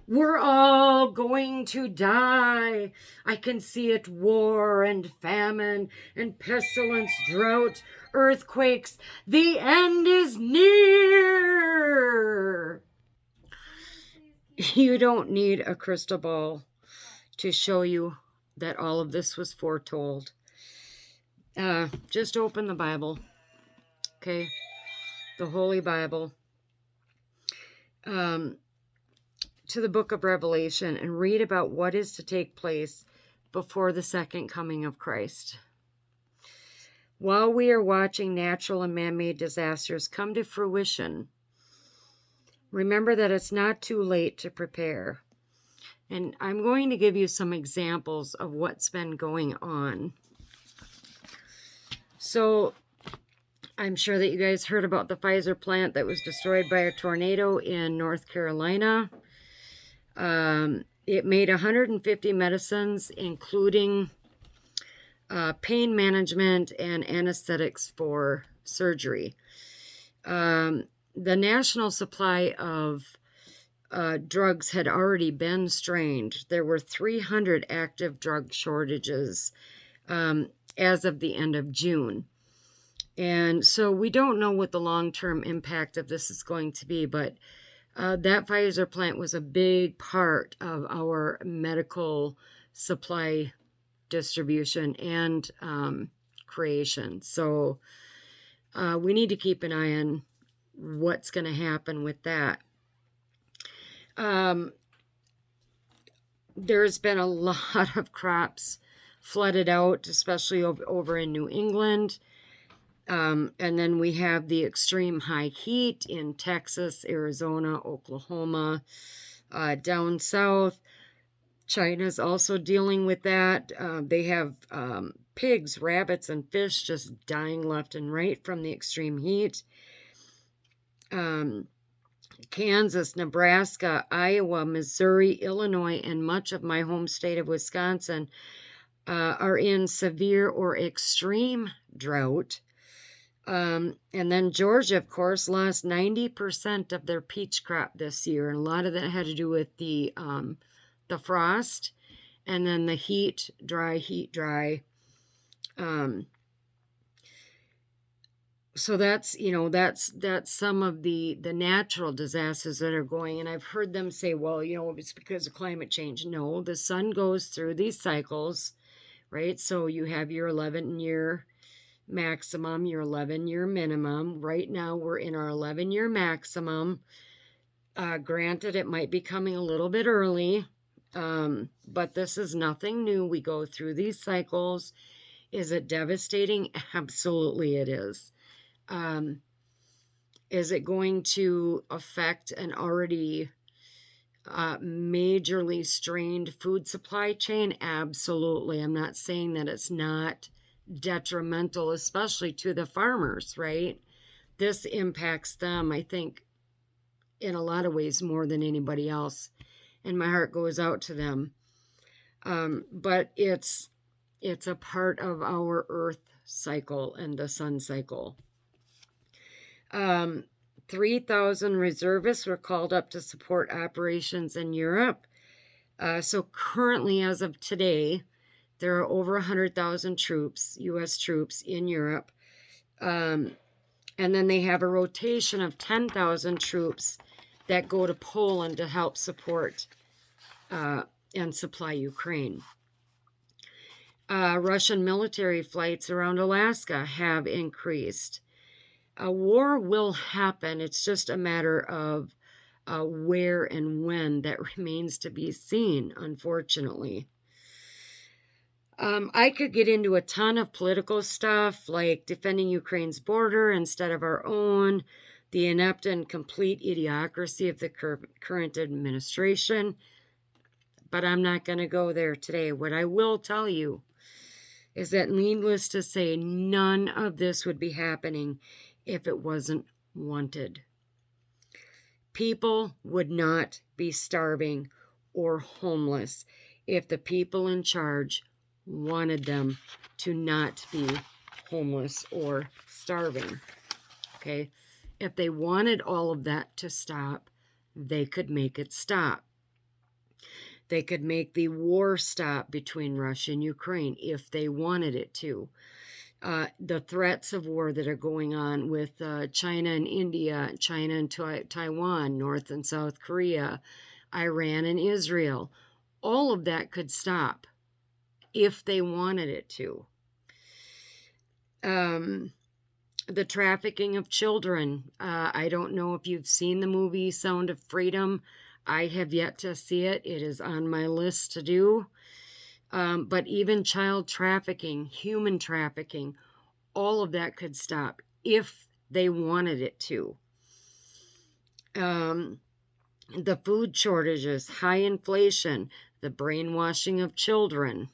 We're all going to die. I can see it, war and famine and pestilence, drought, earthquakes. The end is near. You don't need a crystal ball to show you that all of this was foretold. Just open the Bible, okay? The Holy Bible, to the book of Revelation, and read about what is to take place before the second coming of Christ. While we are watching natural and man-made disasters come to fruition, remember that it's not too late to prepare. And I'm going to give you some examples of what's been going on. So I'm sure that you guys heard about the Pfizer plant that was destroyed by a tornado in North Carolina. It made 150 medicines, including pain management and anesthetics for surgery. The national supply of drugs had already been strained. There were 300 active drug shortages as of the end of June. And so we don't know what the long-term impact of this is going to be, but that Pfizer plant was a big part of our medical supply distribution and creation. So we need to keep an eye on what's going to happen with that. There's been a lot of crops flooded out, especially over in New England. And then we have the extreme high heat in Texas, Arizona, Oklahoma, down south. China's also dealing with that. They have pigs, rabbits, and fish just dying left and right from the extreme heat. Kansas, Nebraska, Iowa, Missouri, Illinois, and much of my home state of Wisconsin are in severe or extreme drought. And then Georgia, of course, lost 90% of their peach crop this year. And a lot of that had to do with the frost and then the heat dry. So that's, that's some of the natural disasters that are going. And I've heard them say, well, it's because of climate change. No, the sun goes through these cycles, right? So you have your 11-year maximum, your 11-year minimum. Right now we're in our 11-year maximum. Granted, it might be coming a little bit early, but this is nothing new. We go through these cycles. Is it devastating? Absolutely it is. Is it going to affect an already majorly strained food supply chain? Absolutely. I'm not saying that it's not detrimental, especially to the farmers, right? This impacts them, I think, in a lot of ways more than anybody else, and my heart goes out to them. But it's a part of our earth cycle and the sun cycle. 3,000 reservists were called up to support operations in Europe. So currently, as of today, there are over 100,000 troops, U.S. troops in Europe. And then they have a rotation of 10,000 troops that go to Poland to help support and supply Ukraine. Russian military flights around Alaska have increased. A war will happen. It's just a matter of where and when. That remains to be seen, unfortunately. I could get into a ton of political stuff, like defending Ukraine's border instead of our own, the inept and complete idiocracy of the current administration, but I'm not going to go there today. What I will tell you is that, needless to say, none of this would be happening if it wasn't wanted. People would not be starving or homeless if the people in charge wanted them to not be homeless or starving. Okay? If they wanted all of that to stop, they could make it stop. They could make the war stop between Russia and Ukraine if they wanted it to. The threats of war that are going on with China and India, China and Taiwan, North and South Korea, Iran and Israel, all of that could stop if they wanted it to. The trafficking of children. I don't know if you've seen the movie Sound of Freedom. I have yet to see it. It is on my list to do. But even child trafficking, human trafficking, all of that could stop if they wanted it to. The food shortages, high inflation, the brainwashing of children,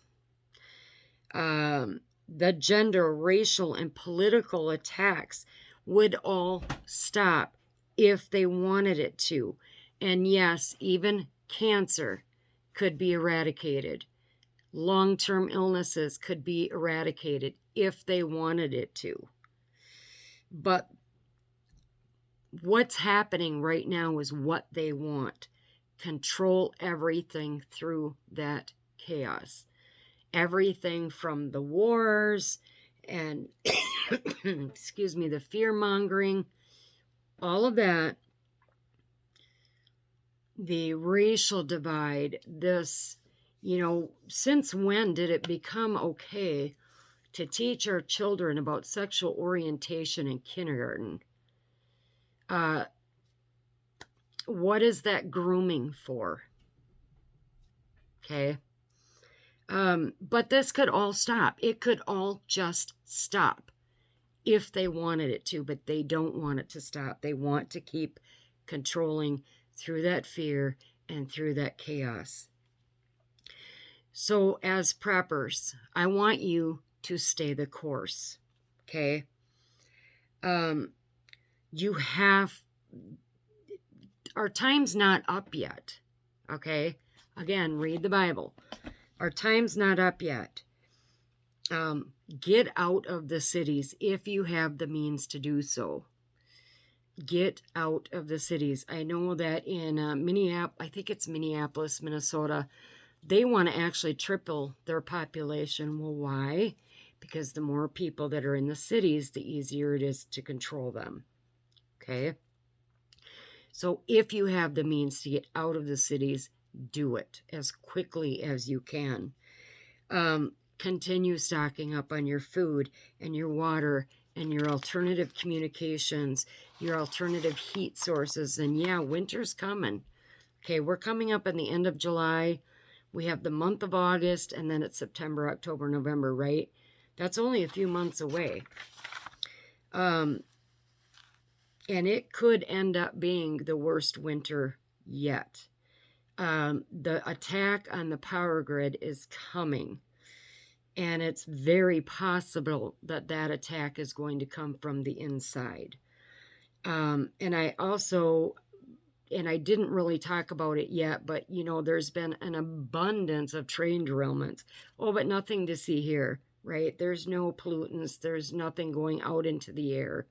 the gender, racial, and political attacks would all stop if they wanted it to. And yes, even cancer could be eradicated. Long-term illnesses could be eradicated if they wanted it to. But what's happening right now is what they want. Control everything through that chaos. Everything from the wars and, excuse me, the fear-mongering, all of that, the racial divide, this, since when did it become okay to teach our children about sexual orientation in kindergarten? What is that grooming for? Okay. But this could all stop. It could all just stop if they wanted it to, but they don't want it to stop. They want to keep controlling through that fear and through that chaos. So as preppers, I want you to stay the course, okay? Our time's not up yet, okay? Again, read the Bible. Our time's not up yet. Get out of the cities if you have the means to do so. Get out of the cities. I know that in Minneapolis, I think it's Minneapolis, Minnesota, they want to actually triple their population. Well, why? Because the more people that are in the cities, the easier it is to control them. Okay? So if you have the means to get out of the cities, do it as quickly as you can. Continue stocking up on your food and your water and your alternative communications, your alternative heat sources. And yeah, winter's coming. Okay, we're coming up in the end of July. We have the month of August, and then it's September, October, November, right? That's only a few months away. And it could end up being the worst winter yet. The attack on the power grid is coming. And it's very possible that that attack is going to come from the inside. And I didn't really talk about it yet, but, there's been an abundance of train derailments. Oh, but nothing to see here, right? There's no pollutants. There's nothing going out into the air.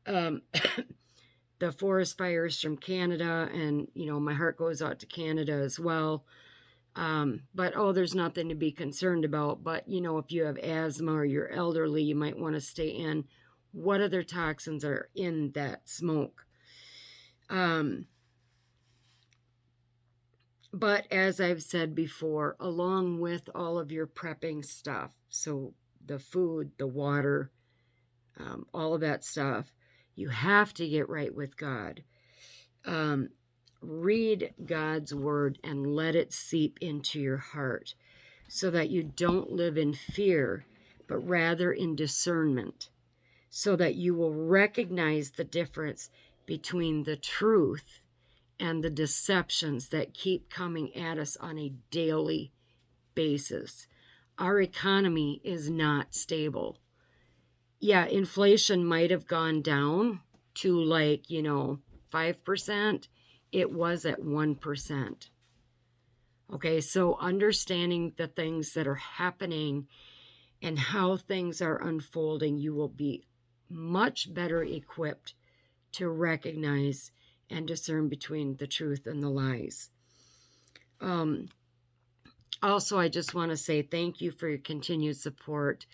The forest fires from Canada, and, my heart goes out to Canada as well. But there's nothing to be concerned about. But, if you have asthma or you're elderly, you might want to stay in. What other toxins are in that smoke? But as I've said before, along with all of your prepping stuff, so the food, the water, all of that stuff, you have to get right with God. Read God's word and let it seep into your heart so that you don't live in fear, but rather in discernment, so that you will recognize the difference between the truth and the deceptions that keep coming at us on a daily basis. Our economy is not stable. Yeah, inflation might have gone down to 5%. It was at 1%. Okay, so understanding the things that are happening and how things are unfolding, you will be much better equipped to recognize and discern between the truth and the lies. Also, I just want to say thank you for your continued support.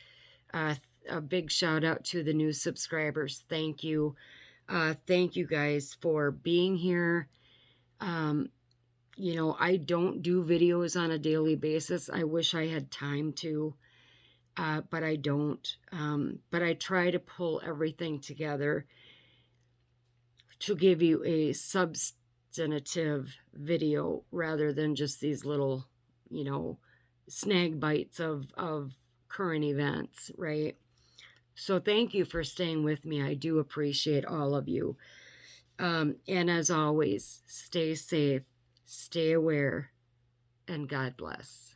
A big shout out to the new subscribers. Thank you. Thank you guys for being here. I don't do videos on a daily basis. I wish I had time to, but I don't. But I try to pull everything together to give you a substantive video rather than just these little, snag bites of current events, right? So thank you for staying with me. I do appreciate all of you. And as always, stay safe, stay aware, and God bless.